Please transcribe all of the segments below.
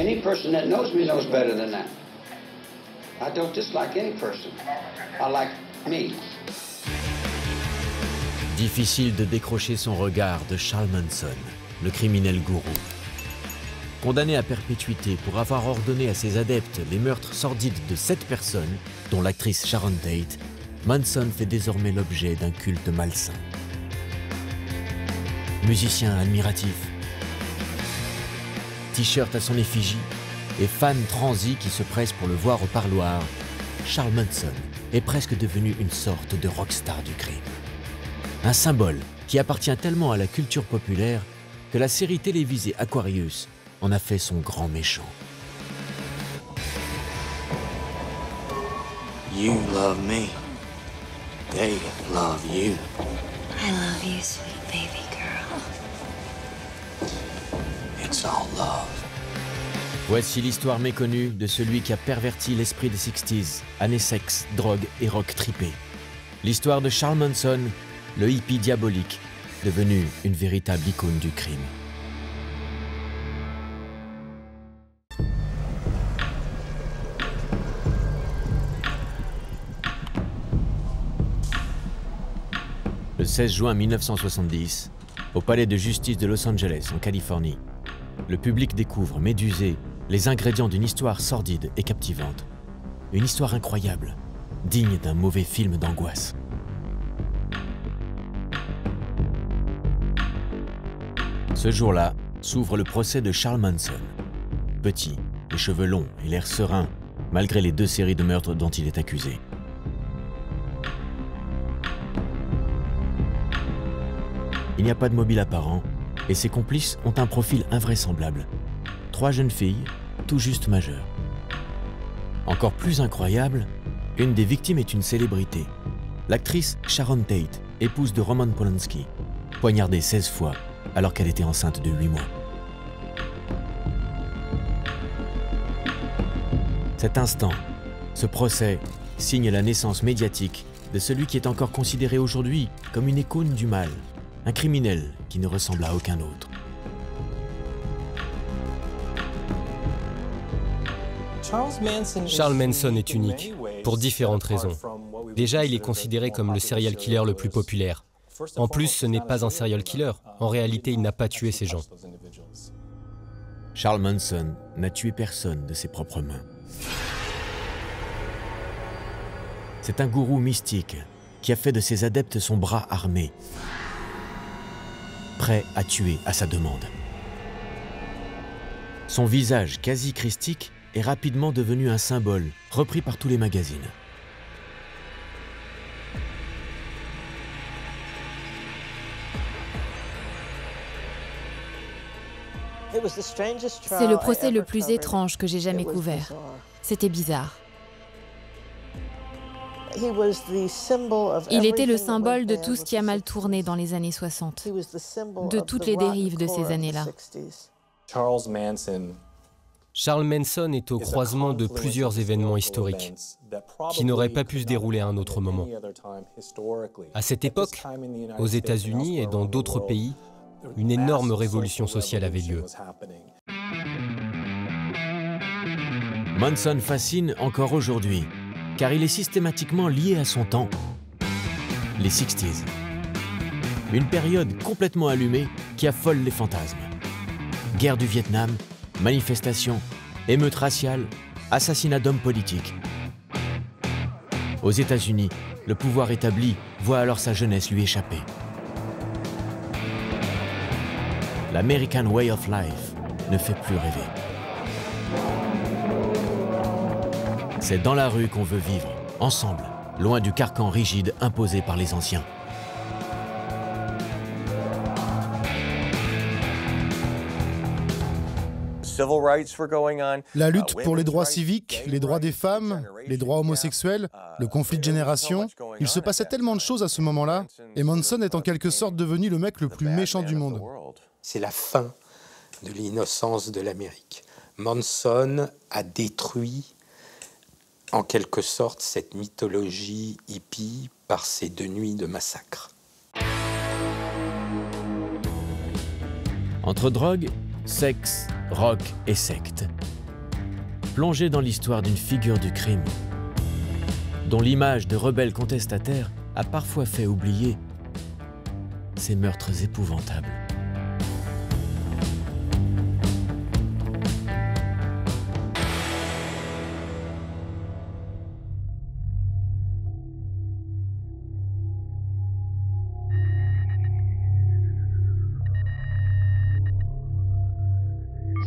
Any person that knows me knows better than that. I don't dislike any person. I like me. Difficile de décrocher son regard de Charles Manson, le criminel gourou. Condamné à perpétuité pour avoir ordonné à ses adeptes les meurtres sordides de 7 personnes, dont l'actrice Sharon Tate, Manson fait désormais l'objet d'un culte malsain. Musicien admiratif, t-shirt à son effigie et fans transis qui se pressent pour le voir au parloir, Charles Manson est presque devenu une sorte de rockstar du crime. Un symbole qui appartient tellement à la culture populaire que la série télévisée Aquarius en a fait son grand méchant. You love me. They love you. I love you, sweet baby girl. It's all love. Voici l'histoire méconnue de celui qui a perverti l'esprit des 60s, années sexe, drogue et rock trippé. L'histoire de Charles Manson, le hippie diabolique, devenu une véritable icône du crime. Le 16 juin 1970, au palais de justice de Los Angeles, en Californie, le public découvre, médusé, les ingrédients d'une histoire sordide et captivante. Une histoire incroyable, digne d'un mauvais film d'angoisse. Ce jour-là, s'ouvre le procès de Charles Manson. Petit, les cheveux longs et l'air serein, malgré les 2 séries de meurtres dont il est accusé. Il n'y a pas de mobile apparent et ses complices ont un profil invraisemblable. 3 jeunes filles, tout juste majeures. Encore plus incroyable, une des victimes est une célébrité. L'actrice Sharon Tate, épouse de Roman Polanski, poignardée 16 fois alors qu'elle était enceinte de 8 mois. Cet instant, ce procès signe la naissance médiatique de celui qui est encore considéré aujourd'hui comme une icône du mal, un criminel qui ne ressemble à aucun autre. Charles Manson est unique, pour différentes raisons. Déjà, il est considéré comme le serial killer le plus populaire. En plus, ce n'est pas un serial killer. En réalité, il n'a pas tué ces gens. Charles Manson n'a tué personne de ses propres mains. C'est un gourou mystique qui a fait de ses adeptes son bras armé, prêt à tuer à sa demande. Son visage quasi christique est rapidement devenu un symbole repris par tous les magazines. C'est le procès le plus étrange que j'ai jamais couvert. C'était bizarre. Il était le symbole de tout ce qui a mal tourné dans les années 60, de toutes les dérives de ces années-là. Charles Manson est au croisement de plusieurs événements historiques qui n'auraient pas pu se dérouler à un autre moment. À cette époque, aux États-Unis et dans d'autres pays, une énorme révolution sociale avait lieu. Manson fascine encore aujourd'hui, car il est systématiquement lié à son temps, les 60s. Une période complètement allumée qui affole les fantasmes. Guerre du Vietnam, manifestations, émeutes raciales, assassinats d'hommes politiques. Aux États-Unis, le pouvoir établi voit alors sa jeunesse lui échapper. L'American Way of Life ne fait plus rêver. C'est dans la rue qu'on veut vivre, ensemble, loin du carcan rigide imposé par les anciens. La lutte pour les droits civiques, les droits des femmes, les droits homosexuels, le conflit de génération, il se passait tellement de choses à ce moment-là, et Manson est en quelque sorte devenu le mec le plus méchant du monde. C'est la fin de l'innocence de l'Amérique. Manson a détruit, en quelque sorte, cette mythologie hippie par ses 2 nuits de massacre. Entre drogue, sexe, rock et secte, Plongé dans l'histoire d'une figure du crime, dont l'image de rebelle contestataire a parfois fait oublier ces meurtres épouvantables.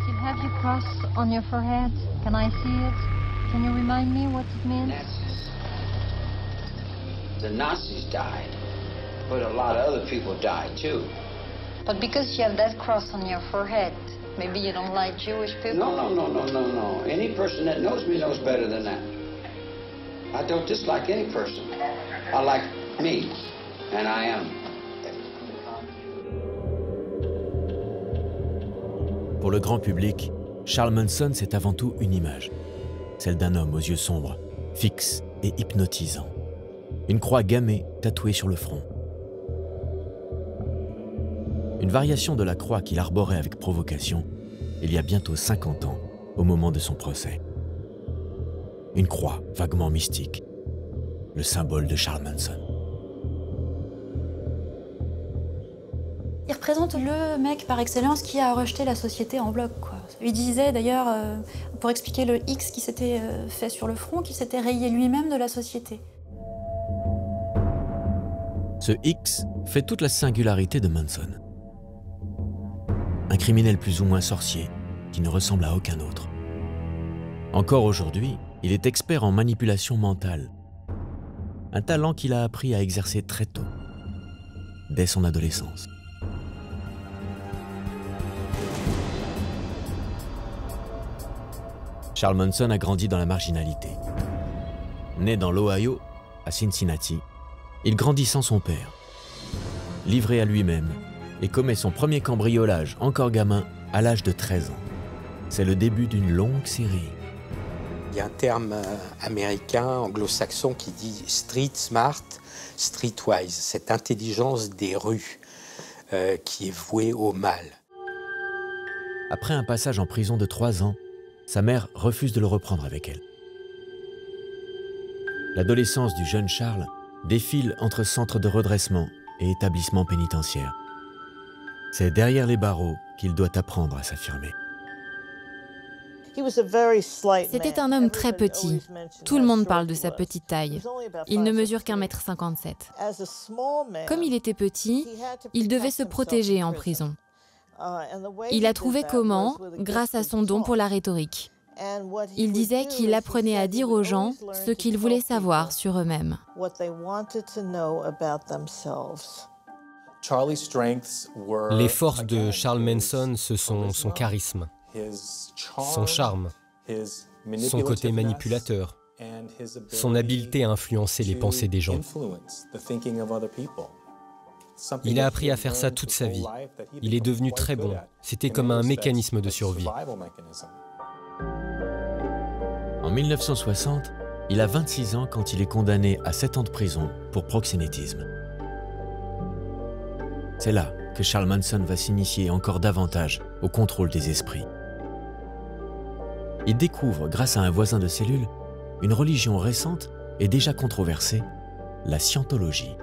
You have your cross on your forehead. Can I see it? Can you remind me what it means? The Nazis died, but a lot of other people died too. But because you have that cross on your forehead, maybe you don't like Jewish people? No. Any person that knows me knows better than that. I don't dislike any person. I like me, and I am. Pour le grand public, Charles Manson, c'est avant tout une image. Celle d'un homme aux yeux sombres, fixe et hypnotisant. Une croix gammée tatouée sur le front. Une variation de la croix qu'il arborait avec provocation il y a bientôt 50 ans, au moment de son procès. Une croix vaguement mystique, le symbole de Charles Manson. Il représente le mec par excellence qui a rejeté la société en bloc, quoi. Il disait d'ailleurs, pour expliquer le X qui s'était fait sur le front, qu'il s'était rayé lui-même de la société. Ce X fait toute la singularité de Manson. Un criminel plus ou moins sorcier qui ne ressemble à aucun autre. Encore aujourd'hui, il est expert en manipulation mentale. Un talent qu'il a appris à exercer très tôt, dès son adolescence. Charles Manson a grandi dans la marginalité. Né dans l'Ohio, à Cincinnati, il grandit sans son père, livré à lui-même, et commet son premier cambriolage, encore gamin, à l'âge de 13 ans. C'est le début d'une longue série. Il y a un terme américain, anglo-saxon, qui dit street smart, streetwise, cette intelligence des rues qui est vouée au mal. Après un passage en prison de 3 ans, sa mère refuse de le reprendre avec elle. L'adolescence du jeune Charles défile entre centres de redressement et établissements pénitentiaires. C'est derrière les barreaux qu'il doit apprendre à s'affirmer. C'était un homme très petit. Tout le monde parle de sa petite taille. Il ne mesure qu'1,57 m. Comme il était petit, il devait se protéger en prison. Il a trouvé comment grâce à son don pour la rhétorique. Il disait qu'il apprenait à dire aux gens ce qu'ils voulaient savoir sur eux-mêmes. Les forces de Charles Manson, ce sont son charisme, son charme, son côté manipulateur, son habileté à influencer les pensées des gens. Il a appris à faire ça toute sa vie. Il est devenu très bon. C'était comme un mécanisme de survie. En 1960, il a 26 ans quand il est condamné à 7 ans de prison pour proxénétisme. C'est là que Charles Manson va s'initier encore davantage au contrôle des esprits. Il découvre, grâce à un voisin de cellule, une religion récente et déjà controversée, la scientologie.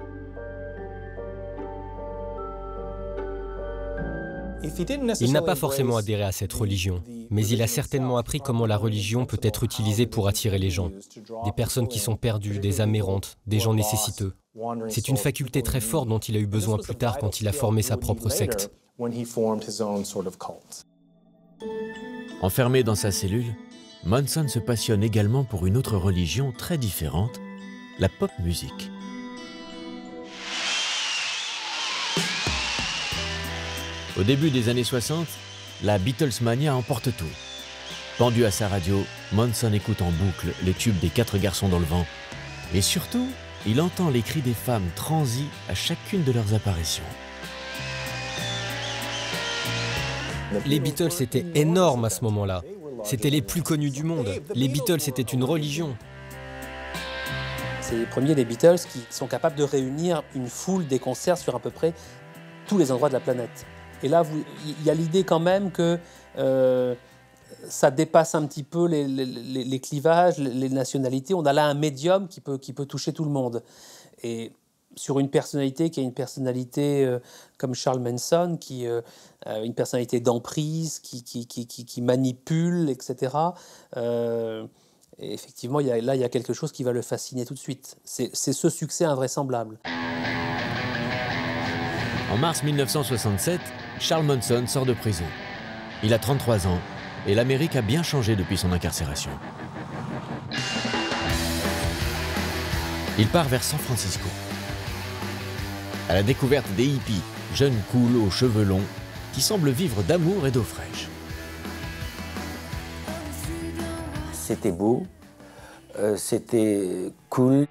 Il n'a pas forcément adhéré à cette religion, mais il a certainement appris comment la religion peut être utilisée pour attirer les gens. Des personnes qui sont perdues, des âmes errantes, des gens nécessiteux. C'est une faculté très forte dont il a eu besoin plus tard quand il a formé sa propre secte. Enfermé dans sa cellule, Manson se passionne également pour une autre religion très différente, la pop music. Au début des années 60, la Beatlesmania emporte tout. Pendu à sa radio, Manson écoute en boucle les tubes des 4 garçons dans le vent. Et surtout, il entend les cris des femmes transies à chacune de leurs apparitions. Les Beatles étaient énormes à ce moment-là. C'étaient les plus connus du monde. Les Beatles étaient une religion. C'est les premiers des Beatles qui sont capables de réunir une foule des concerts sur à peu près tous les endroits de la planète. Et là, il y a l'idée quand même que ça dépasse un petit peu les clivages, les nationalités. On a là un médium qui peut toucher tout le monde. Et sur une personnalité qui a une personnalité comme Charles Manson, qui une personnalité d'emprise, qui manipule, etc. Et effectivement, il y a quelque chose qui va le fasciner tout de suite. C'est ce succès invraisemblable. En mars 1967, Charles Manson sort de prison. Il a 33 ans et l'Amérique a bien changé depuis son incarcération. Il part vers San Francisco. À la découverte des hippies, jeunes cool aux cheveux longs, qui semblent vivre d'amour et d'eau fraîche. C'était beau, c'était cool.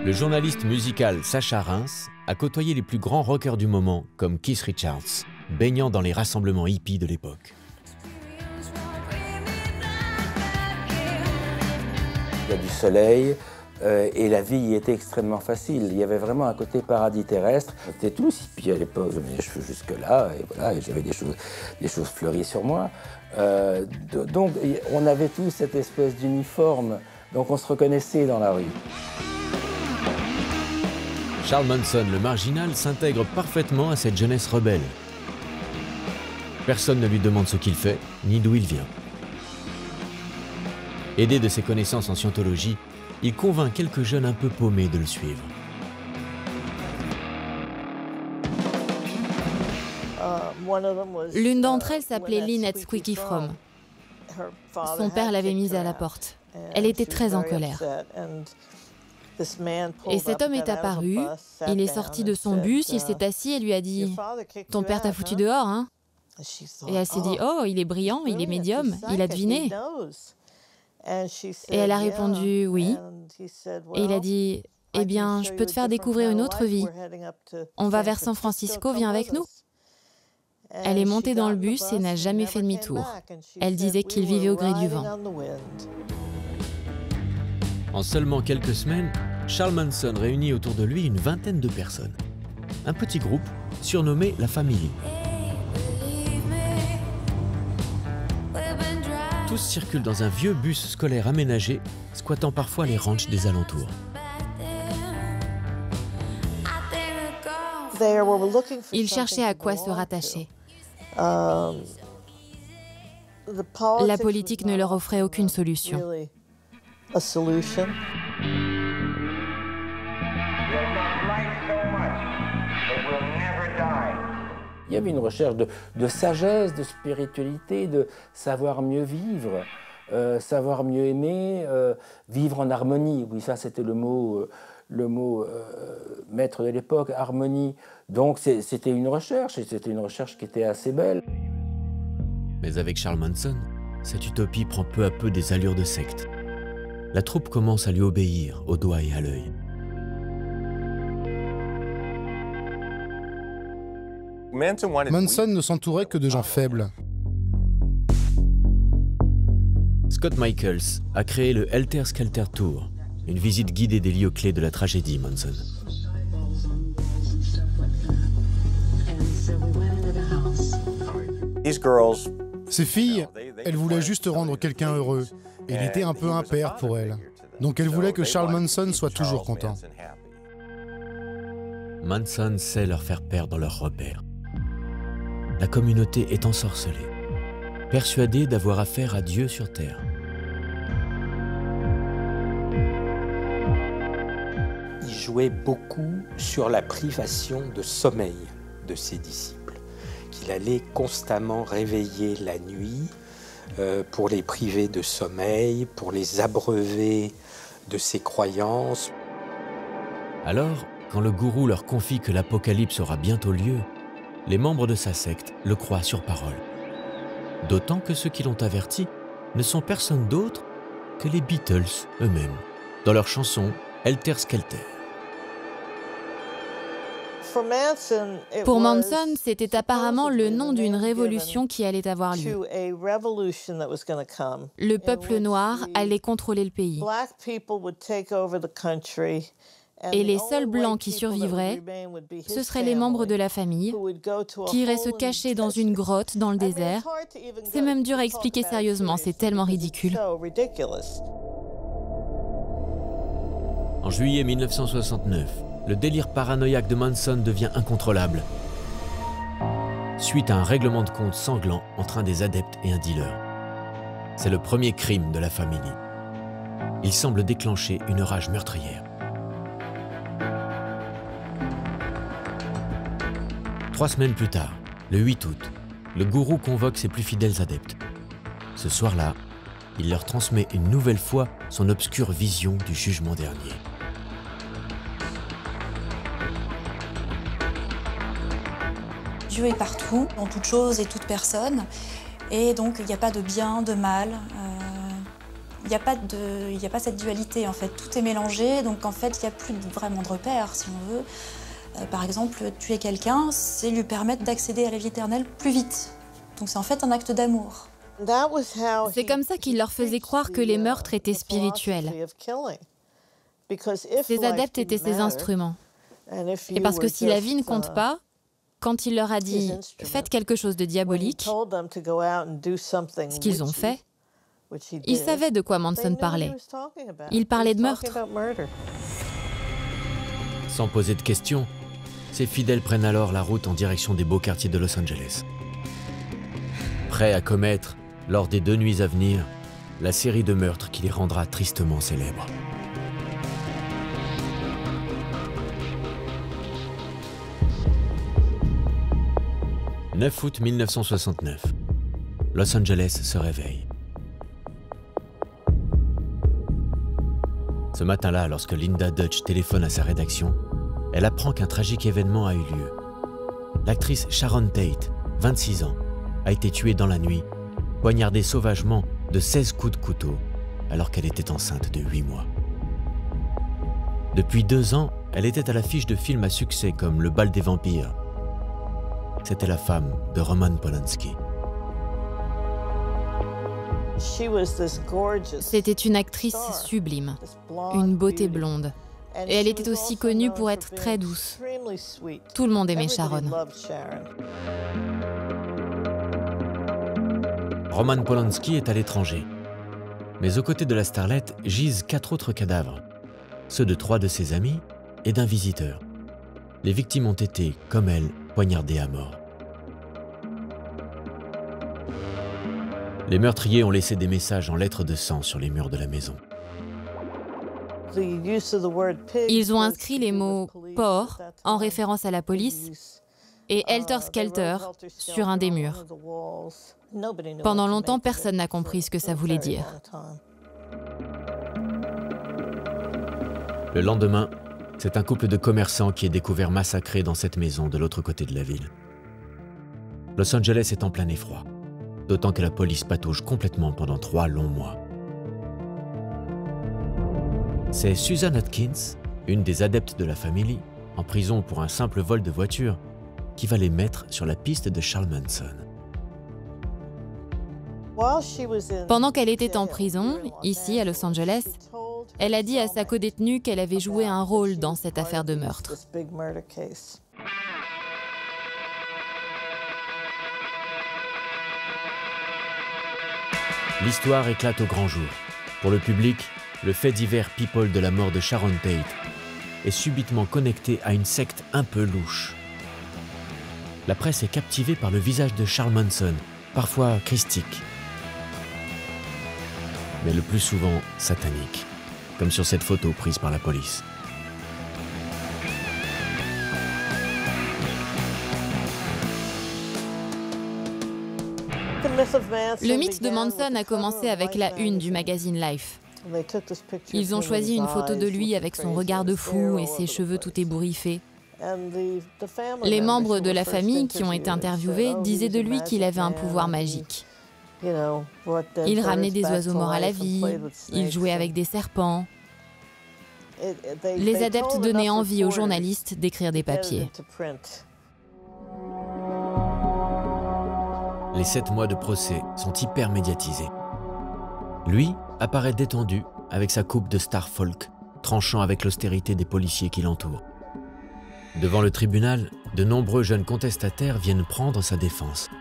Le journaliste musical Sacha Reims a côtoyé les plus grands rockers du moment, comme Keith Richards, baignant dans les rassemblements hippies de l'époque. Il y a du soleil et la vie y était extrêmement facile. Il y avait vraiment un côté paradis terrestre. On était tous hippies à l'époque, j'avais les cheveux jusque-là, et voilà, j'avais des choses fleuries sur moi. Donc on avait tous cette espèce d'uniforme, donc on se reconnaissait dans la rue. Charles Manson, le marginal, s'intègre parfaitement à cette jeunesse rebelle. Personne ne lui demande ce qu'il fait, ni d'où il vient. Aidé de ses connaissances en scientologie, il convainc quelques jeunes un peu paumés de le suivre. L'une d'entre elles s'appelait Lynette Squeaky Fromm. Son père l'avait mise à la porte. Elle était très en colère. Et cet homme est apparu, il est sorti de son bus, il s'est assis et lui a dit « Ton père t'a foutu dehors, hein ?» Et elle s'est dit « Oh, il est brillant, il est médium, il a deviné. » Et elle a répondu « Oui. » Et il a dit « Eh bien, je peux te faire découvrir une autre vie. On va vers San Francisco, viens avec nous. » Elle est montée dans le bus et n'a jamais fait demi-tour. Elle disait qu'il vivait au gré du vent. En seulement quelques semaines, Charles Manson réunit autour de lui une vingtaine de personnes. Un petit groupe surnommé la Family. Tous circulent dans un vieux bus scolaire aménagé, squattant parfois les ranchs des alentours. Ils cherchaient à quoi se rattacher. La politique ne leur offrait aucune solution. Il y avait une recherche de sagesse, de spiritualité, de savoir mieux vivre, savoir mieux aimer, vivre en harmonie. Oui, ça c'était le mot maître de l'époque, harmonie. Donc c'était une recherche, et c'était une recherche qui était assez belle. Mais avec Charles Manson, cette utopie prend peu à peu des allures de secte. La troupe commence à lui obéir au doigt et à l'œil. Manson ne s'entourait que de gens faibles. Scott Michaels a créé le Helter Skelter Tour, une visite guidée des lieux clés de la tragédie Manson. Ces filles, elles voulaient juste rendre quelqu'un heureux. Et il était un peu un père pour elles. Donc elles voulaient que Charles Manson soit toujours content. Manson sait leur faire perdre leurs repères. La communauté est ensorcelée, persuadée d'avoir affaire à Dieu sur terre. Il jouait beaucoup sur la privation de sommeil de ses disciples, qu'il allait constamment réveiller la nuit pour les priver de sommeil, pour les abreuver de ses croyances. Alors, quand le gourou leur confie que l'apocalypse aura bientôt lieu, les membres de sa secte le croient sur parole. D'autant que ceux qui l'ont averti ne sont personne d'autre que les Beatles eux-mêmes, dans leur chanson Helter Skelter. Pour Manson, c'était apparemment le nom d'une révolution qui allait avoir lieu. Le peuple noir allait contrôler le pays. Et les seuls blancs qui survivraient, ce seraient les membres de la famille, qui iraient se cacher dans une grotte dans le désert. C'est même dur à expliquer sérieusement, c'est tellement ridicule. En juillet 1969, le délire paranoïaque de Manson devient incontrôlable, suite à un règlement de compte sanglant entre un des adeptes et un dealer. C'est le premier crime de la famille. Il semble déclencher une rage meurtrière. 3 semaines plus tard, le 8 août, le gourou convoque ses plus fidèles adeptes. Ce soir-là, il leur transmet une nouvelle fois son obscure vision du jugement dernier. Dieu est partout, dans toute chose et toute personne. Et donc, il n'y a pas de bien, de mal. Il n'y a pas cette dualité, en fait. Tout est mélangé, donc en fait, il n'y a plus vraiment de repères, si on veut. Par exemple, tuer quelqu'un, c'est lui permettre d'accéder à la vie éternelle plus vite. Donc c'est en fait un acte d'amour. C'est comme ça qu'il leur faisait croire que les meurtres étaient spirituels. Ces adeptes étaient ses instruments. Et parce que si la vie ne compte pas, quand il leur a dit « faites quelque chose de diabolique », ce qu'ils ont fait, ils savaient de quoi Manson parlait. Il parlait de meurtre. Sans poser de questions, ses fidèles prennent alors la route en direction des beaux quartiers de Los Angeles. Prêts à commettre, lors des 2 nuits à venir, la série de meurtres qui les rendra tristement célèbres. « 9 août 1969. Los Angeles se réveille. Ce matin-là, lorsque Linda Dutch téléphone à sa rédaction, elle apprend qu'un tragique événement a eu lieu. L'actrice Sharon Tate, 26 ans, a été tuée dans la nuit, poignardée sauvagement de 16 coups de couteau, alors qu'elle était enceinte de 8 mois. Depuis 2 ans, elle était à l'affiche de films à succès comme Le bal des vampires. C'était la femme de Roman Polanski. C'était une actrice sublime, une beauté blonde. Et elle était aussi connue pour être très douce. Tout le monde aimait Sharon. Roman Polanski est à l'étranger. Mais aux côtés de la starlette gisent 4 autres cadavres. Ceux de 3 de ses amis et d'un visiteur. Les victimes ont été, comme elle, poignardées à mort. Les meurtriers ont laissé des messages en lettres de sang sur les murs de la maison. Ils ont inscrit les mots « porc » en référence à la police et « helter-skelter » sur un des murs. Pendant longtemps, personne n'a compris ce que ça voulait dire. Le lendemain, c'est un couple de commerçants qui est découvert massacré dans cette maison de l'autre côté de la ville. Los Angeles est en plein effroi, d'autant que la police patauge complètement pendant 3 longs mois. C'est Susan Atkins, une des adeptes de la famille, en prison pour un simple vol de voiture, qui va les mettre sur la piste de Charles Manson. Pendant qu'elle était en prison, ici à Los Angeles, elle a dit à sa codétenue qu'elle avait joué un rôle dans cette affaire de meurtre. L'histoire éclate au grand jour. Pour le public, le fait divers people de la mort de Sharon Tate est subitement connecté à une secte un peu louche. La presse est captivée par le visage de Charles Manson, parfois christique, mais le plus souvent satanique, comme sur cette photo prise par la police. Le mythe de Manson a commencé avec la une du magazine Life. Ils ont choisi une photo de lui avec son regard de fou et ses cheveux tout ébouriffés. Les membres de la famille qui ont été interviewés disaient de lui qu'il avait un pouvoir magique. Il ramenait des oiseaux morts à la vie, il jouait avec des serpents. Les adeptes donnaient envie aux journalistes d'écrire des papiers. Les 7 mois de procès sont hyper médiatisés. Lui apparaît détendu avec sa coupe de star folk tranchant avec l'austérité des policiers qui l'entourent. Devant le tribunal, de nombreux jeunes contestataires viennent prendre sa défense.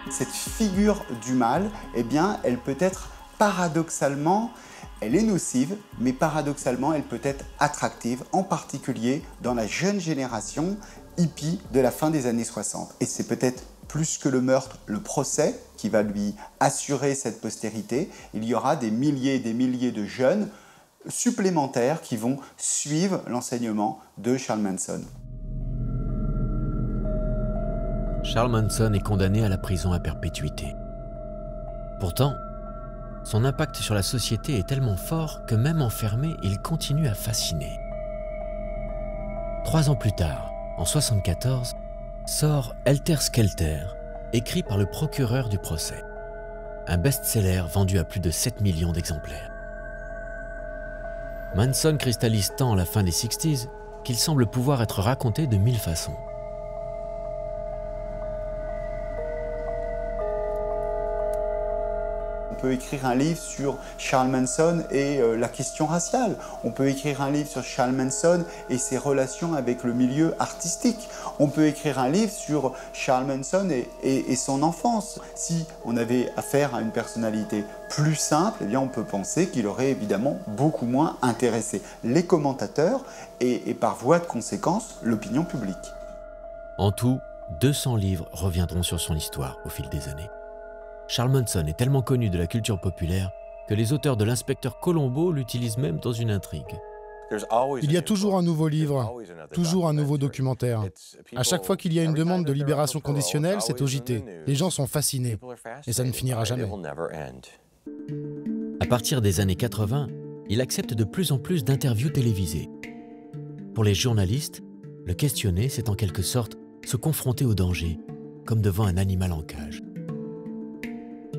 Cette figure du mal, eh bien, elle peut être paradoxalement, elle est nocive, mais paradoxalement, elle peut être attractive, en particulier dans la jeune génération hippie de la fin des années 60. Et c'est peut-être plus que le meurtre, le procès qui va lui assurer cette postérité. Il y aura des milliers et des milliers de jeunes supplémentaires qui vont suivre l'enseignement de Charles Manson. Charles Manson est condamné à la prison à perpétuité. Pourtant, son impact sur la société est tellement fort que même enfermé, il continue à fasciner. 3 ans plus tard, en 1974, sort Helter Skelter, écrit par le procureur du procès. Un best-seller vendu à plus de 7 millions d'exemplaires. Manson cristallise tant la fin des 60s qu'il semble pouvoir être raconté de 1000 façons. On peut écrire un livre sur Charles Manson et la question raciale. On peut écrire un livre sur Charles Manson et ses relations avec le milieu artistique. On peut écrire un livre sur Charles Manson et son enfance. Si on avait affaire à une personnalité plus simple, eh bien on peut penser qu'il aurait évidemment beaucoup moins intéressé les commentateurs et par voie de conséquence l'opinion publique. En tout, 200 livres reviendront sur son histoire au fil des années. Charles Manson est tellement connu de la culture populaire que les auteurs de l'Inspecteur Colombo l'utilisent même dans une intrigue. Il y a toujours un nouveau livre, toujours un nouveau documentaire. À chaque fois qu'il y a une demande de libération conditionnelle, c'est au JT. Les gens sont fascinés et ça ne finira jamais. À partir des années 80, il accepte de plus en plus d'interviews télévisées. Pour les journalistes, le questionner, c'est en quelque sorte se confronter au danger, comme devant un animal en cage.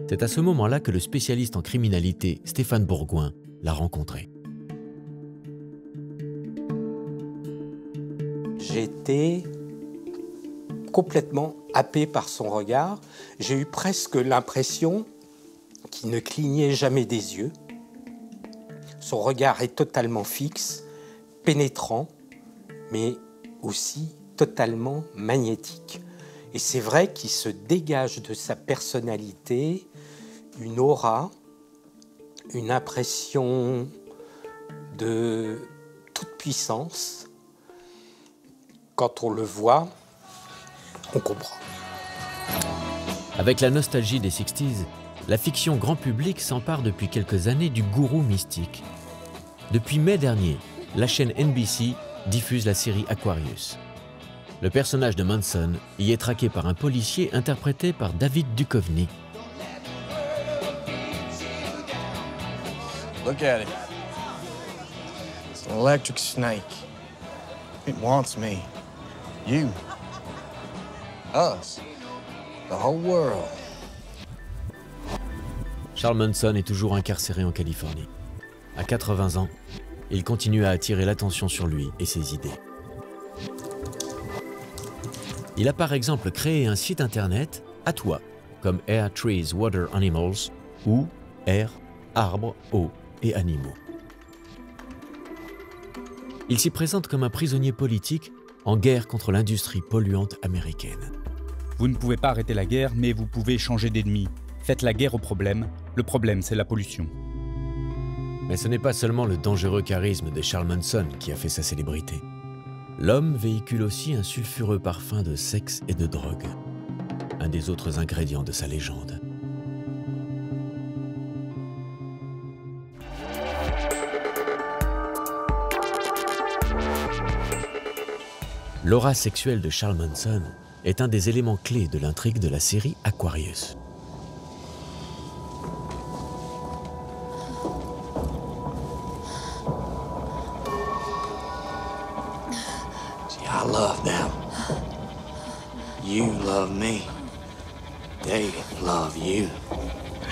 C'est à ce moment-là que le spécialiste en criminalité Stéphane Bourgoin l'a rencontré. J'étais complètement happé par son regard. J'ai eu presque l'impression qu'il ne clignait jamais des yeux. Son regard est totalement fixe, pénétrant, mais aussi totalement magnétique. Et c'est vrai qu'il se dégage de sa personnalité une aura, une impression de toute puissance. Quand on le voit, on comprend. Avec la nostalgie des 60s, la fiction grand public s'empare depuis quelques années du gourou mystique. Depuis mai dernier, la chaîne NBC diffuse la série Aquarius. Le personnage de Manson y est traqué par un policier interprété par David Duchovny. Look at it. It's an electric snake. It wants me. You. Us. The whole world. Charles Manson est toujours incarcéré en Californie. À 80 ans, il continue à attirer l'attention sur lui et ses idées. Il a par exemple créé un site internet à toi, comme Air, Trees, Water, Animals, ou Air, Arbres, Eau et Animaux. Il s'y présente comme un prisonnier politique en guerre contre l'industrie polluante américaine. Vous ne pouvez pas arrêter la guerre, mais vous pouvez changer d'ennemi. Faites la guerre au problème. Le problème, c'est la pollution. Mais ce n'est pas seulement le dangereux charisme de Charles Manson qui a fait sa célébrité. L'homme véhicule aussi un sulfureux parfum de sexe et de drogue, un des autres ingrédients de sa légende. L'aura sexuelle de Charles Manson est un des éléments clés de l'intrigue de la série Aquarius. I love them. You love me. They love you.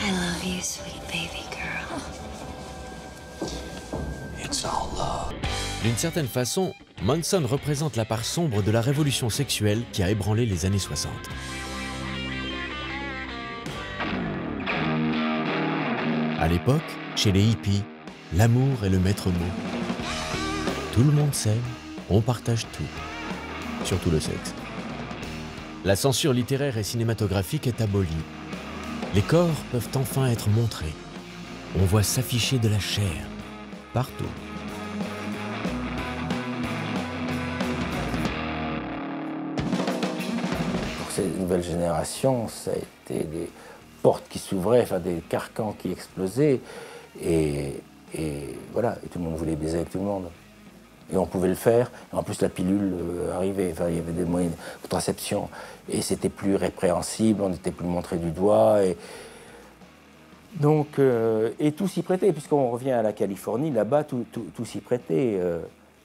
I love you, sweet baby girl. It's all love. D'une certaine façon, Manson représente la part sombre de la révolution sexuelle qui a ébranlé les années 60. À l'époque, chez les hippies, l'amour est le maître mot. Tout le monde s'aime, on partage tout, surtout le sexe. La censure littéraire et cinématographique est abolie. Les corps peuvent enfin être montrés. On voit s'afficher de la chair, partout. Pour cette nouvelle génération, ça a été des portes qui s'ouvraient, enfin des carcans qui explosaient. Et voilà, et tout le monde voulait baiser avec tout le monde. Et on pouvait le faire. Et en plus, la pilule arrivait. Enfin, il y avait des moyens de contraception. Et c'était plus répréhensible, on n'était plus montré du doigt. Donc, et tout s'y prêtait, puisqu'on revient à la Californie, là-bas, tout s'y prêtait.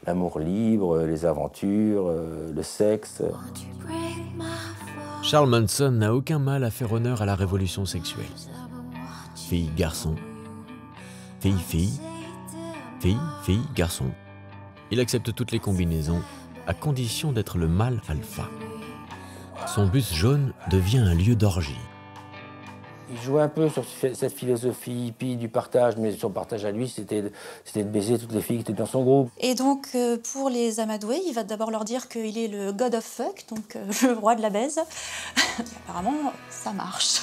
L'amour libre, les aventures, le sexe. Charles Manson n'a aucun mal à faire honneur à la révolution sexuelle. Fille-garçon, fille-fille, fille-fille-garçon. Il accepte toutes les combinaisons, à condition d'être le mâle alpha. Son bus jaune devient un lieu d'orgie. Il jouait un peu sur cette philosophie hippie du partage, mais son partage à lui, c'était de baiser toutes les filles qui étaient dans son groupe. Et donc, pour les amadoués, il va d'abord leur dire qu'il est le god of fuck, donc le roi de la baise. Apparemment, ça marche.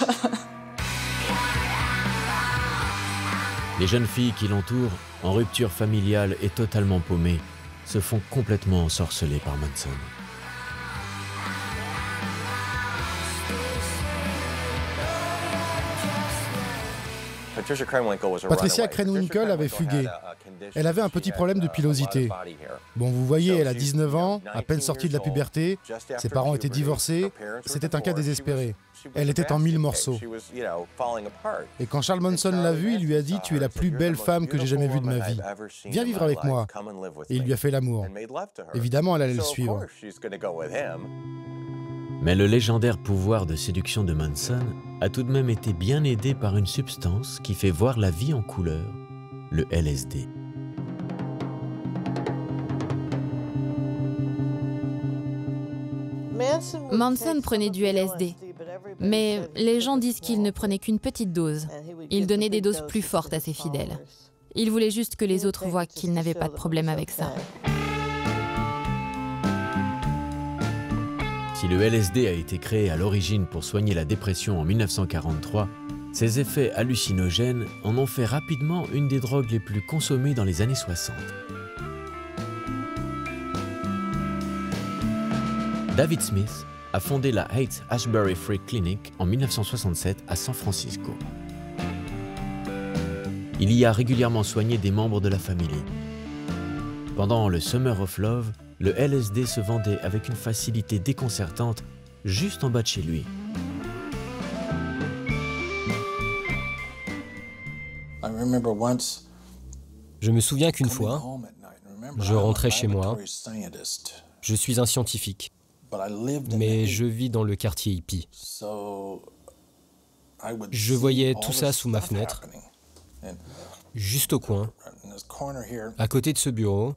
Les jeunes filles qui l'entourent, en rupture familiale et totalement paumées, se font complètement ensorceler par Manson. Patricia Krenwinkel avait fugué. Elle avait un petit problème de pilosité. Bon, vous voyez, elle a 19 ans, à peine sortie de la puberté, ses parents étaient divorcés, c'était un cas désespéré. Elle était en 1000 morceaux. Et quand Charles Manson l'a vue, il lui a dit « Tu es la plus belle femme que j'ai jamais vue de ma vie. Viens vivre avec moi. » Et il lui a fait l'amour. Évidemment, elle allait le suivre. Mais le légendaire pouvoir de séduction de Manson a tout de même été bien aidé par une substance qui fait voir la vie en couleur, le LSD. Manson prenait du LSD, mais les gens disent qu'il ne prenait qu'une petite dose. Il donnait des doses plus fortes à ses fidèles. Il voulait juste que les autres voient qu'il n'avait pas de problème avec ça. Si le LSD a été créé à l'origine pour soigner la dépression en 1943, ses effets hallucinogènes en ont fait rapidement une des drogues les plus consommées dans les années 60. David Smith a fondé la Haight-Ashbury Free Clinic en 1967 à San Francisco. Il y a régulièrement soigné des membres de la famille. Pendant le Summer of Love, le LSD se vendait avec une facilité déconcertante juste en bas de chez lui. Je me souviens qu'une fois, je rentrais chez moi. Je suis un scientifique, mais je vis dans le quartier hippie. Je voyais tout ça sous ma fenêtre, juste au coin. À côté de ce bureau,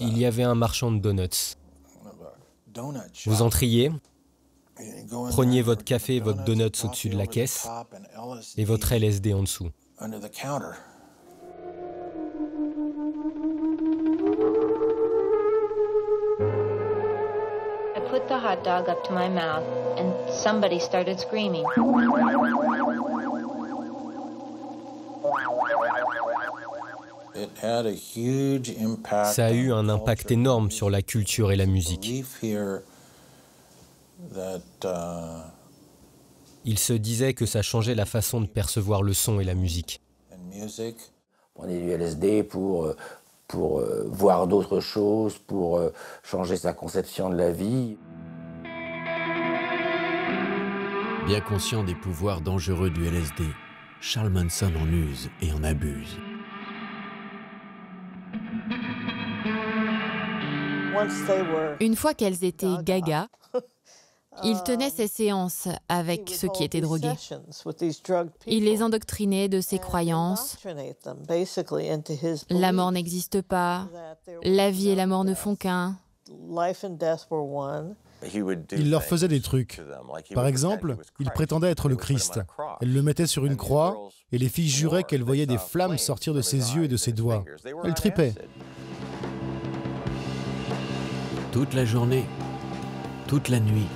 il y avait un marchand de donuts. Vous entriez, preniez votre café et votre donuts au-dessus de la caisse et votre LSD en dessous. I put the hot dog up to my mouth and somebody started screaming. Ça a eu un impact énorme sur la culture et la musique. Il se disait que ça changeait la façon de percevoir le son et la musique. On prenait du LSD pour voir d'autres choses, pour changer sa conception de la vie. Bien conscient des pouvoirs dangereux du LSD, Charles Manson en use et en abuse. Une fois qu'elles étaient gaga, il tenait ses séances avec ceux qui étaient drogués. Il les endoctrinait de ses croyances. La mort n'existe pas. La vie et la mort ne font qu'un. Il leur faisait des trucs. Par exemple, il prétendait être le Christ. Elle le mettait sur une croix et les filles juraient qu'elles voyaient des flammes sortir de ses yeux et de ses doigts. Elles tripaient. Toute la journée, toute la nuit,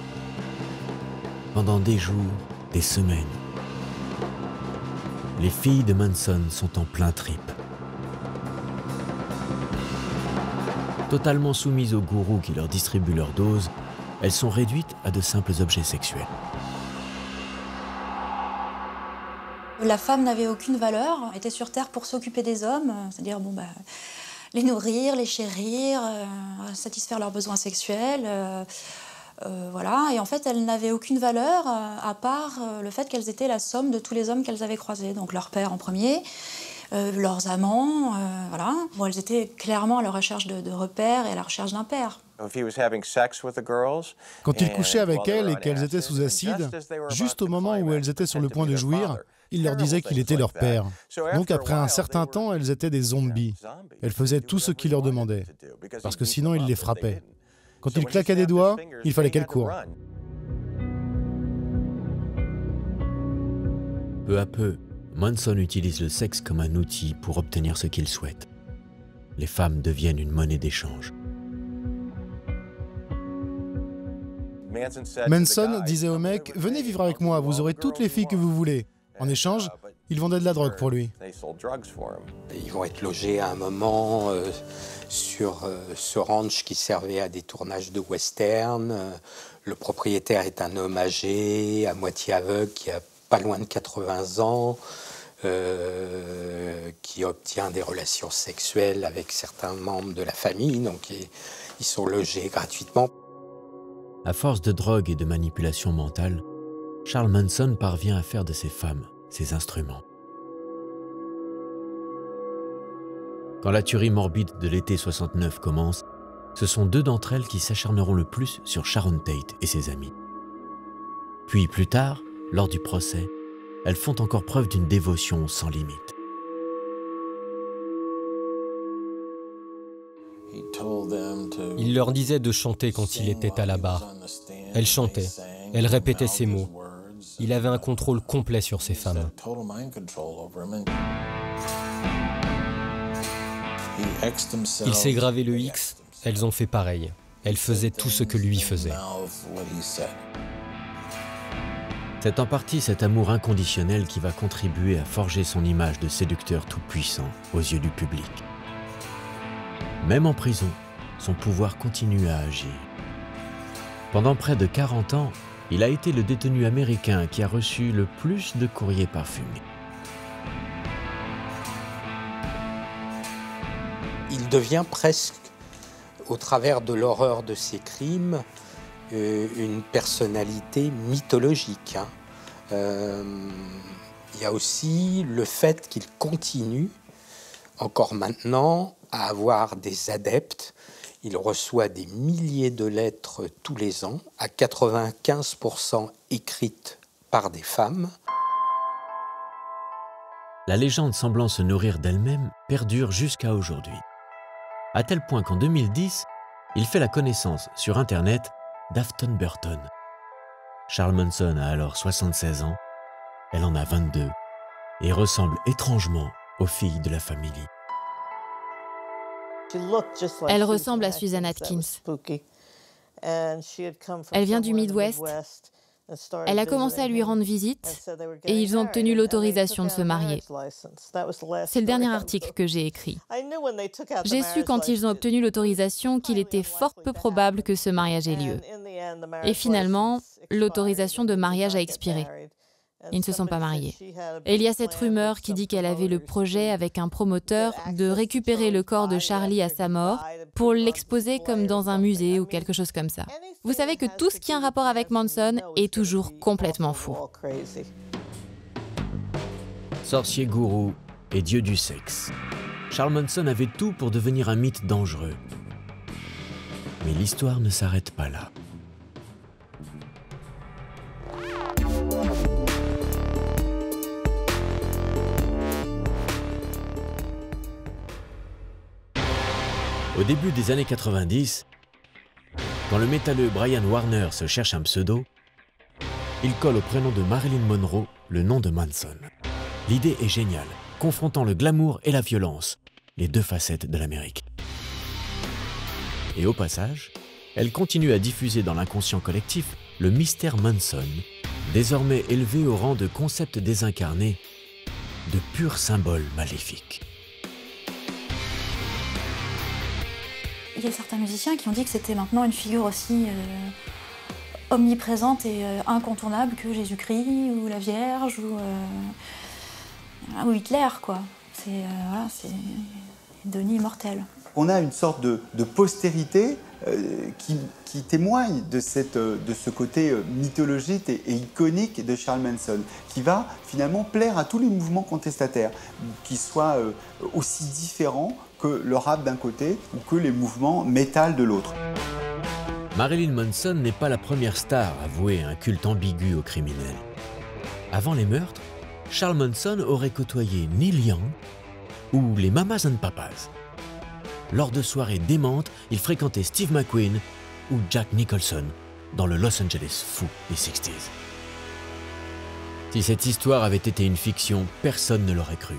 pendant des jours, des semaines. Les filles de Manson sont en plein trip. Totalement soumises au gourou qui leur distribue leur dose, elles sont réduites à de simples objets sexuels. La femme n'avait aucune valeur, elle était sur Terre pour s'occuper des hommes, c'est-à-dire les nourrir, les chérir, satisfaire leurs besoins sexuels. Voilà. Et en fait, elles n'avaient aucune valeur à part le fait qu'elles étaient la somme de tous les hommes qu'elles avaient croisés. Donc leur père en premier, leurs amants, voilà. Bon, elles étaient clairement à la recherche de repères et à la recherche d'un père. Quand il couchait avec elles et qu'elles étaient sous acide, juste au moment où elles étaient sur le point de jouir, il leur disait qu'il était leur père. Donc après un certain temps, elles étaient des zombies. Elles faisaient tout ce qu'il leur demandait, parce que sinon il les frappait. Quand il claquait des doigts, il fallait qu'elle court. Peu à peu, Manson utilise le sexe comme un outil pour obtenir ce qu'il souhaite. Les femmes deviennent une monnaie d'échange. Manson disait au mec « Venez vivre avec moi, vous aurez toutes les filles que vous voulez ». En échange, ils vendaient de la drogue pour lui. Ils vont être logés à un moment sur ce ranch qui servait à des tournages de western. Le propriétaire est un homme âgé, à moitié aveugle, qui a pas loin de 80 ans, qui obtient des relations sexuelles avec certains membres de la famille. Donc ils sont logés gratuitement. À force de drogue et de manipulation mentale, Charles Manson parvient à faire de ces femmes ses instruments. Quand la tuerie morbide de l'été 69 commence, ce sont deux d'entre elles qui s'acharneront le plus sur Sharon Tate et ses amis. Puis plus tard, lors du procès, elles font encore preuve d'une dévotion sans limite. Il leur disait de chanter quand il était à la barre. Elles chantaient, elles répétaient ces mots. Il avait un contrôle complet sur ces femmes. Il s'est gravé le X, elles ont fait pareil. Elles faisaient tout ce que lui faisait. C'est en partie cet amour inconditionnel qui va contribuer à forger son image de séducteur tout-puissant aux yeux du public. Même en prison, son pouvoir continue à agir. Pendant près de 40 ans, il a été le détenu américain qui a reçu le plus de courriers parfumés. Il devient presque, au travers de l'horreur de ses crimes, une personnalité mythologique. Il y a aussi le fait qu'il continue, encore maintenant, à avoir des adeptes. Il reçoit des milliers de lettres tous les ans, à 95% écrites par des femmes. La légende semblant se nourrir d'elle-même perdure jusqu'à aujourd'hui. À tel point qu'en 2010, il fait la connaissance sur Internet d'Afton Burton. Charles Manson a alors 76 ans, elle en a 22 et ressemble étrangement aux filles de la famille. Elle ressemble à Susan Atkins. Elle vient du Midwest. Elle a commencé à lui rendre visite et ils ont obtenu l'autorisation de se marier. C'est le dernier article que j'ai écrit. J'ai su quand ils ont obtenu l'autorisation qu'il était fort peu probable que ce mariage ait lieu. Et finalement, l'autorisation de mariage a expiré. Ils ne se sont pas mariés. Et il y a cette rumeur qui dit qu'elle avait le projet avec un promoteur de récupérer le corps de Charlie à sa mort pour l'exposer comme dans un musée ou quelque chose comme ça. Vous savez que tout ce qui a un rapport avec Manson est toujours complètement fou. Sorcier gourou et dieu du sexe. Charles Manson avait tout pour devenir un mythe dangereux. Mais l'histoire ne s'arrête pas là. Au début des années 90, Quand le métalleux Brian Warner se cherche un pseudo, il colle au prénom de Marilyn Monroe le nom de Manson. L'idée est géniale, confrontant le glamour et la violence, les deux facettes de l'Amérique. Et au passage, elle continue à diffuser dans l'inconscient collectif le mystère Manson, désormais élevé au rang de concept désincarné, de pur symbole maléfique. Il y a certains musiciens qui ont dit que c'était maintenant une figure aussi omniprésente et incontournable que Jésus-Christ ou la Vierge ou Hitler, quoi. C'est voilà, devenu immortel. On a une sorte de postérité qui témoigne de ce côté mythologique et iconique de Charles Manson, qui va finalement plaire à tous les mouvements contestataires, qu'ils soient aussi différents que le rap d'un côté ou que les mouvements métal de l'autre. Marilyn Manson n'est pas la première star à vouer un culte ambigu aux criminels. Avant les meurtres, Charles Manson aurait côtoyé Neil Young ou les Mamas and Papas. Lors de soirées démentes, il fréquentait Steve McQueen ou Jack Nicholson dans le Los Angeles fou des 60s. Si cette histoire avait été une fiction, personne ne l'aurait cru.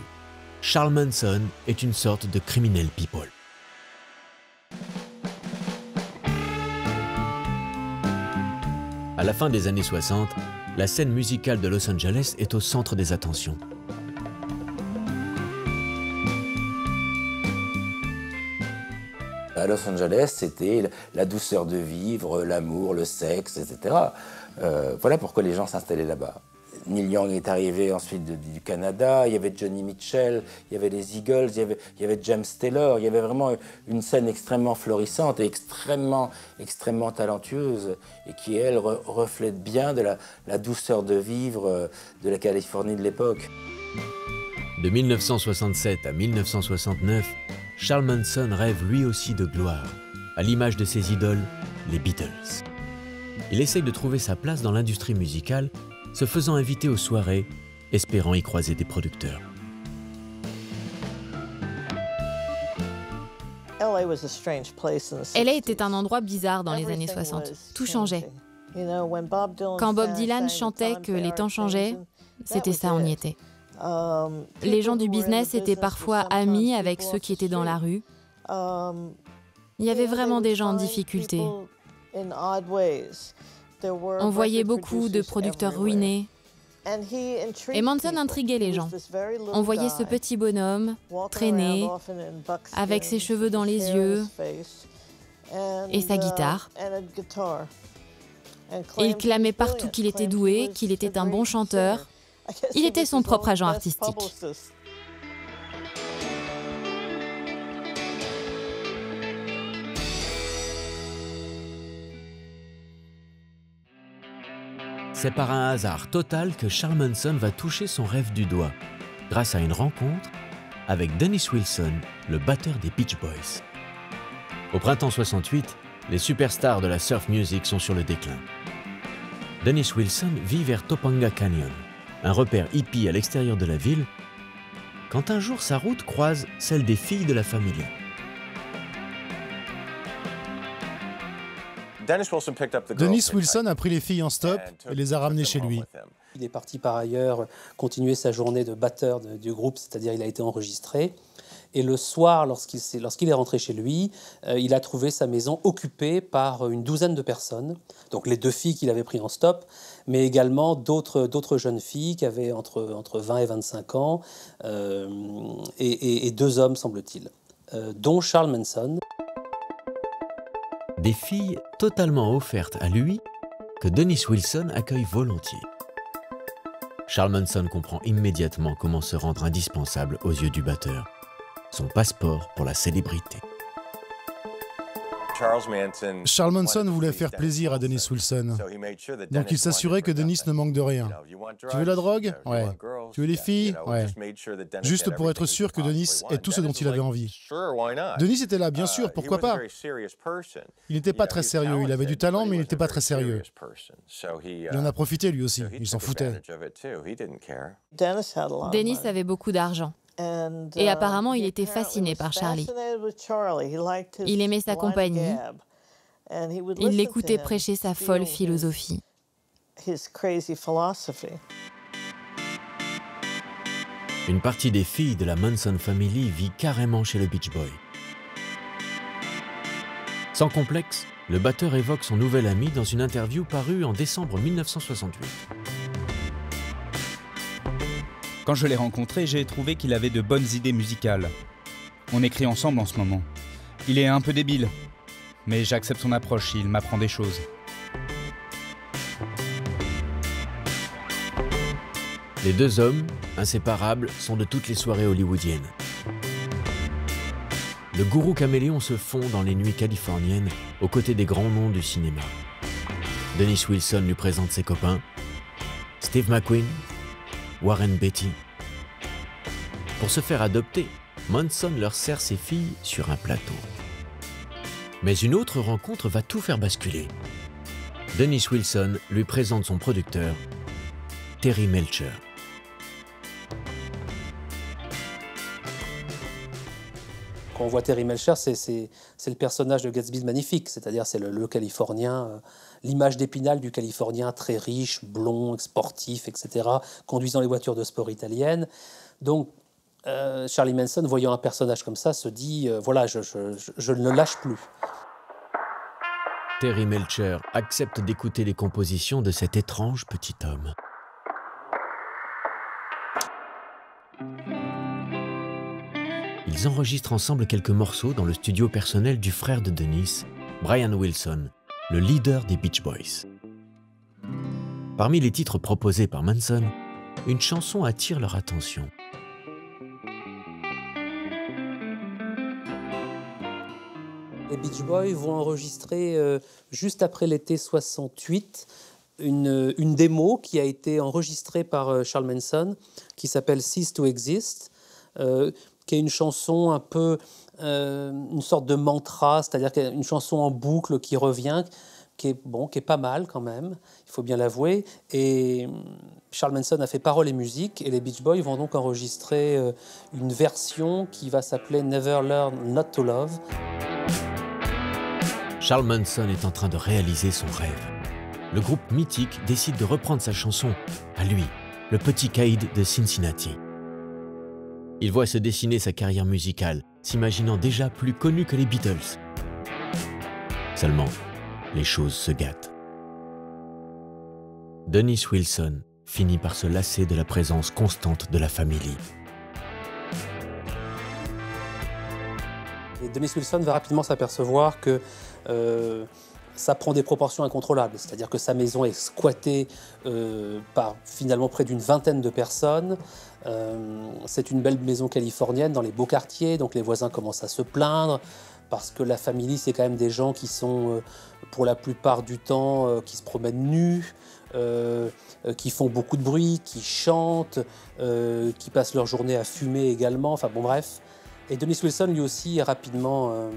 Charles Manson est une sorte de criminel people. À la fin des années 60, la scène musicale de Los Angeles est au centre des attentions. À Los Angeles, c'était la douceur de vivre, l'amour, le sexe, etc. Voilà pourquoi les gens s'installaient là-bas. Neil Young est arrivé ensuite du Canada, il y avait Johnny Mitchell, il y avait les Eagles, il y avait James Taylor, il y avait vraiment une scène extrêmement florissante et extrêmement talentueuse et qui, elle, reflète bien de la douceur de vivre de la Californie de l'époque. De 1967 à 1969, Charles Manson rêve lui aussi de gloire, à l'image de ses idoles, les Beatles. Il essaye de trouver sa place dans l'industrie musicale, se faisant inviter aux soirées, espérant y croiser des producteurs. LA était un endroit bizarre dans les années 60. Tout changeait. Quand Bob Dylan chantait que les temps changeaient, c'était ça, on y était. Les gens du business étaient parfois amis avec ceux qui étaient dans la rue. Il y avait vraiment des gens en difficulté. On voyait beaucoup de producteurs ruinés. Et Manson intriguait les gens. On voyait ce petit bonhomme traîner, avec ses cheveux dans les yeux et sa guitare. Et il clamait partout qu'il était doué, qu'il était un bon chanteur. Il était son propre agent artistique. C'est par un hasard total que Charles Manson va toucher son rêve du doigt, grâce à une rencontre avec Dennis Wilson, le batteur des Beach Boys. Au printemps 68, les superstars de la surf music sont sur le déclin. Dennis Wilson vit vers Topanga Canyon, un repère hippie à l'extérieur de la ville, quand un jour sa route croise celle des filles de la famille. Dennis Wilson a pris les filles en stop et les a ramenées chez lui. Il est parti par ailleurs continuer sa journée de batteur du groupe, c'est-à-dire il a été enregistré. Et le soir, lorsqu'il est rentré chez lui, il a trouvé sa maison occupée par une douzaine de personnes. Donc les deux filles qu'il avait pris en stop, mais également d'autres jeunes filles qui avaient entre 20 et 25 ans, et deux hommes, semble-t-il, dont Charles Manson. Des filles totalement offertes à lui que Dennis Wilson accueille volontiers. Charles Manson comprend immédiatement comment se rendre indispensable aux yeux du batteur. Son passeport pour la célébrité. Charles Manson voulait faire plaisir à Dennis Wilson. Donc il s'assurait que Dennis ne manque de rien. Tu veux la drogue? Ouais. Tu veux les filles? Ouais. Juste pour être sûr que Dennis ait tout ce dont il avait envie. Dennis était là, bien sûr, pourquoi pas? Il n'était pas très sérieux, il avait du talent, mais il n'était pas très sérieux. Il en a profité lui aussi, il s'en foutait. Dennis avait beaucoup d'argent. Et apparemment, il était fasciné par Charlie. Il aimait sa compagnie. Il l'écoutait prêcher sa folle philosophie. Une partie des filles de la Manson Family vit carrément chez le Beach Boy. Sans complexe, le batteur évoque son nouvel ami dans une interview parue en décembre 1968. Quand je l'ai rencontré, j'ai trouvé qu'il avait de bonnes idées musicales. On écrit ensemble en ce moment. Il est un peu débile, mais j'accepte son approche, il m'apprend des choses. Les deux hommes, inséparables, sont de toutes les soirées hollywoodiennes. Le gourou caméléon se fond dans les nuits californiennes aux côtés des grands noms du cinéma. Dennis Wilson lui présente ses copains, Steve McQueen, Warren Beatty. Pour se faire adopter, Manson leur sert ses filles sur un plateau. Mais une autre rencontre va tout faire basculer. Dennis Wilson lui présente son producteur, Terry Melcher. Quand on voit Terry Melcher, c'est le personnage de Gatsby le Magnifique, c'est-à-dire c'est le Californien, l'image d'Épinal du Californien très riche, blond, sportif, etc., conduisant les voitures de sport italiennes. Donc Charlie Manson, voyant un personnage comme ça, se dit voilà, je ne le lâche plus. Terry Melcher accepte d'écouter les compositions de cet étrange petit homme. Ils enregistrent ensemble quelques morceaux dans le studio personnel du frère de Dennis, Brian Wilson, le leader des Beach Boys. Parmi les titres proposés par Manson, une chanson attire leur attention. Les Beach Boys vont enregistrer juste après l'été 68 une démo qui a été enregistrée par Charles Manson, qui s'appelle Cease to Exist, qui est une chanson un peu, une sorte de mantra, c'est-à-dire une chanson en boucle qui revient, qui est pas mal quand même, il faut bien l'avouer. Et Charles Manson a fait paroles et musique, et les Beach Boys vont donc enregistrer une version qui va s'appeler Never Learn Not to Love. Charles Manson est en train de réaliser son rêve. Le groupe mythique décide de reprendre sa chanson à lui, le petit caïd de Cincinnati. Il voit se dessiner sa carrière musicale, s'imaginant déjà plus connu que les Beatles. Seulement, les choses se gâtent. Dennis Wilson finit par se lasser de la présence constante de la famille. Et Dennis Wilson va rapidement s'apercevoir que ça prend des proportions incontrôlables, c'est-à-dire que sa maison est squattée par finalement près d'une vingtaine de personnes. C'est une belle maison californienne dans les beaux quartiers, donc les voisins commencent à se plaindre parce que la famille, c'est quand même des gens qui sont, pour la plupart du temps, qui se promènent nus, qui font beaucoup de bruit, qui chantent, qui passent leur journée à fumer également, enfin bon bref. Et Dennis Wilson, lui aussi, est rapidement,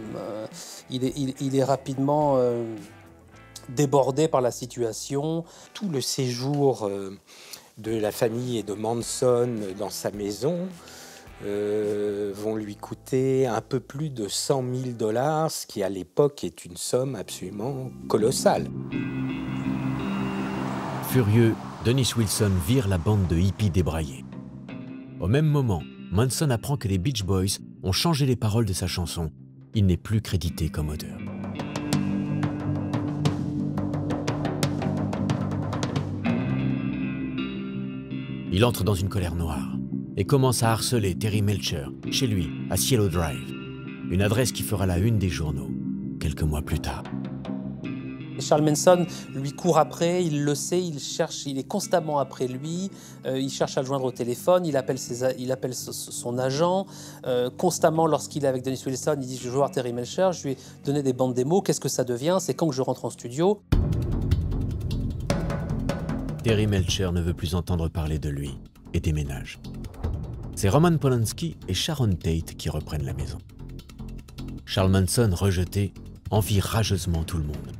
il est rapidement débordé par la situation. Tout le séjour de la famille et de Manson dans sa maison vont lui coûter un peu plus de 100 000 $, ce qui à l'époque est une somme absolument colossale. Furieux, Dennis Wilson vire la bande de hippies débraillés. Au même moment, Manson apprend que les Beach Boys ont changé les paroles de sa chanson. Il n'est plus crédité comme auteur. Il entre dans une colère noire et commence à harceler Terry Melcher chez lui, à Cielo Drive, une adresse qui fera la une des journaux quelques mois plus tard. Charles Manson lui court après, il le sait, il cherche, il est constamment après lui, il cherche à le joindre au téléphone, il appelle son agent, constamment lorsqu'il est avec Dennis Wilson, il dit « je veux voir Terry Melcher », je lui ai donné des bandes démos, qu'est-ce que ça devient, c'est quand que je rentre en studio. Terry Melcher ne veut plus entendre parler de lui et déménage. C'est Roman Polanski et Sharon Tate qui reprennent la maison. Charles Manson, rejeté, envie rageusement tout le monde.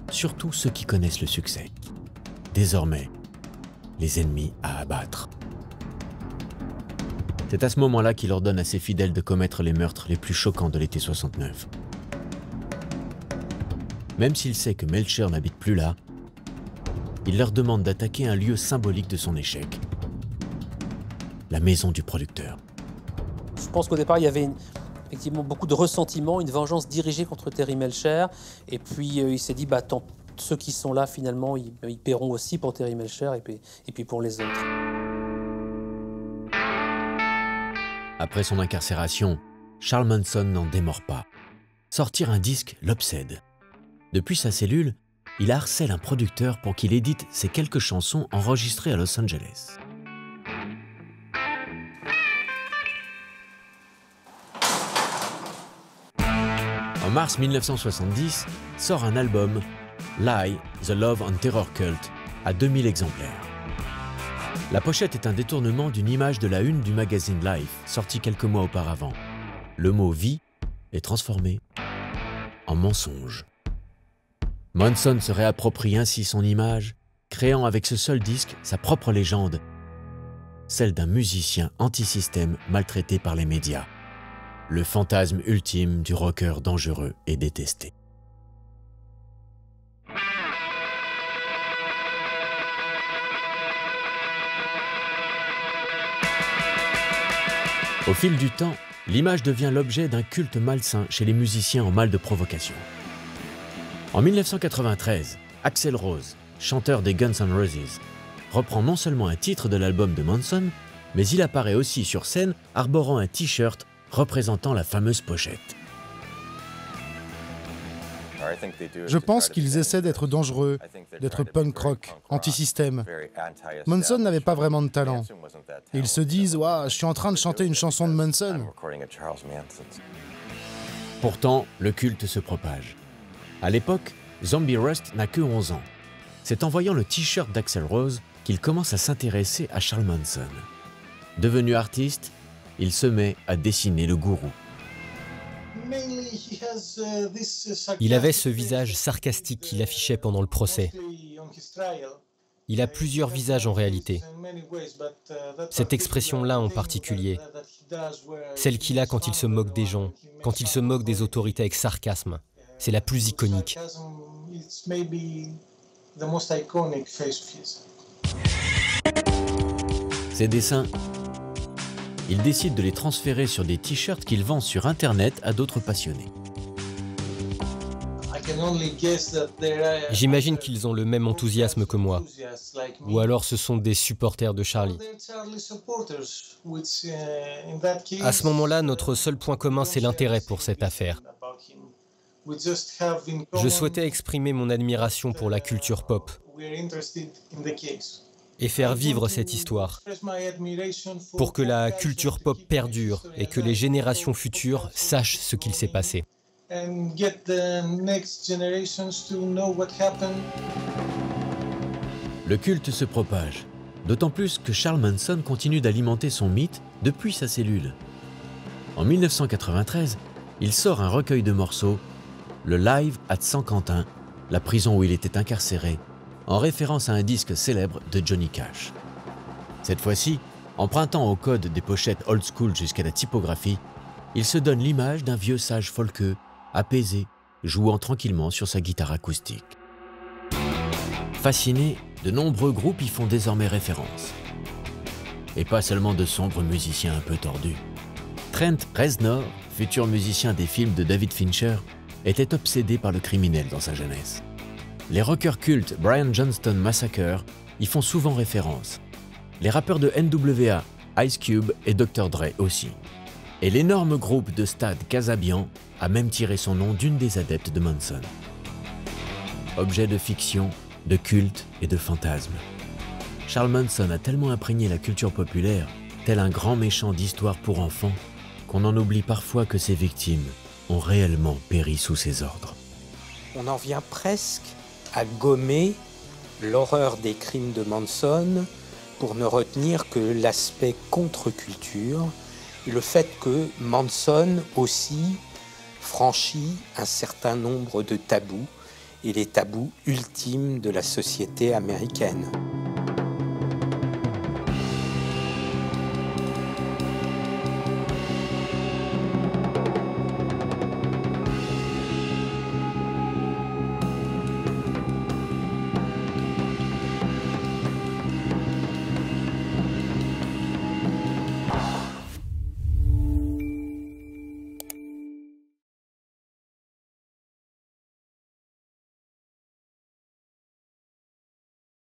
Surtout ceux qui connaissent le succès. Désormais, les ennemis à abattre. C'est à ce moment-là qu'il ordonne à ses fidèles de commettre les meurtres les plus choquants de l'été 69. Même s'il sait que Melcher n'habite plus là, il leur demande d'attaquer un lieu symbolique de son échec, la maison du producteur. Je pense qu'au départ, il y avait effectivement beaucoup de ressentiment, une vengeance dirigée contre Terry Melcher. Et puis, il s'est dit, bah, tant ceux qui sont là, finalement, ils paieront aussi pour Terry Melcher et puis pour les autres. Après son incarcération, Charles Manson n'en démord pas. Sortir un disque l'obsède. Depuis sa cellule, il harcèle un producteur pour qu'il édite ses quelques chansons enregistrées à Los Angeles. En mars 1970, sort un album, Lie, The Love and Terror Cult, à 2000 exemplaires. La pochette est un détournement d'une image de la une du magazine Life, sorti quelques mois auparavant. Le mot « vie » est transformé en mensonge. Manson se réapproprie ainsi son image, créant avec ce seul disque sa propre légende, celle d'un musicien anti-système maltraité par les médias. Le fantasme ultime du rocker dangereux et détesté. Au fil du temps, l'image devient l'objet d'un culte malsain chez les musiciens en mal de provocation. En 1993, Axl Rose, chanteur des Guns N' Roses, reprend non seulement un titre de l'album de Manson, mais il apparaît aussi sur scène arborant un t-shirt représentant la fameuse pochette. Je pense qu'ils essaient d'être dangereux, d'être punk rock, anti-système. Manson n'avait pas vraiment de talent. Et ils se disent « Ouah, je suis en train de chanter une chanson de Manson ». Pourtant, le culte se propage. À l'époque, Zombie Rust n'a que 11 ans. C'est en voyant le t-shirt d'Axl Rose qu'il commence à s'intéresser à Charles Manson. Devenu artiste, il se met à dessiner le gourou. Il avait ce visage sarcastique qu'il affichait pendant le procès. Il a plusieurs visages en réalité. Cette expression-là en particulier, celle qu'il a quand il se moque des gens, quand il se moque des autorités avec sarcasme, c'est la plus iconique. Ces dessins, il décide de les transférer sur des t-shirts qu'il vend sur Internet à d'autres passionnés. J'imagine qu'ils ont le même enthousiasme que moi. Ou alors ce sont des supporters de Charlie. À ce moment-là, notre seul point commun, c'est l'intérêt pour cette affaire. Je souhaitais exprimer mon admiration pour la culture pop et faire vivre cette histoire pour que la culture pop perdure et que les générations futures sachent ce qu'il s'est passé. Le culte se propage, d'autant plus que Charles Manson continue d'alimenter son mythe depuis sa cellule. En 1993, il sort un recueil de morceaux, le Live at San Quentin, la prison où il était incarcéré, en référence à un disque célèbre de Johnny Cash. Cette fois-ci, empruntant au code des pochettes old school jusqu'à la typographie, il se donne l'image d'un vieux sage folqueux, apaisé, jouant tranquillement sur sa guitare acoustique. Fascinés, de nombreux groupes y font désormais référence. Et pas seulement de sombres musiciens un peu tordus. Trent Reznor, futur musicien des films de David Fincher, était obsédé par le criminel dans sa jeunesse. Les rockers cultes Brian Johnston Massacre y font souvent référence. Les rappeurs de NWA, Ice Cube et Dr. Dre aussi. Et l'énorme groupe de Stade Kasabian a même tiré son nom d'une des adeptes de Manson. Objet de fiction, de culte et de fantasme. Charles Manson a tellement imprégné la culture populaire, tel un grand méchant d'histoire pour enfants, qu'on en oublie parfois que ses victimes ont réellement péri sous ses ordres. On en vient presque à gommer l'horreur des crimes de Manson pour ne retenir que l'aspect contre-culture et le fait que Manson aussi franchit un certain nombre de tabous et les tabous ultimes de la société américaine.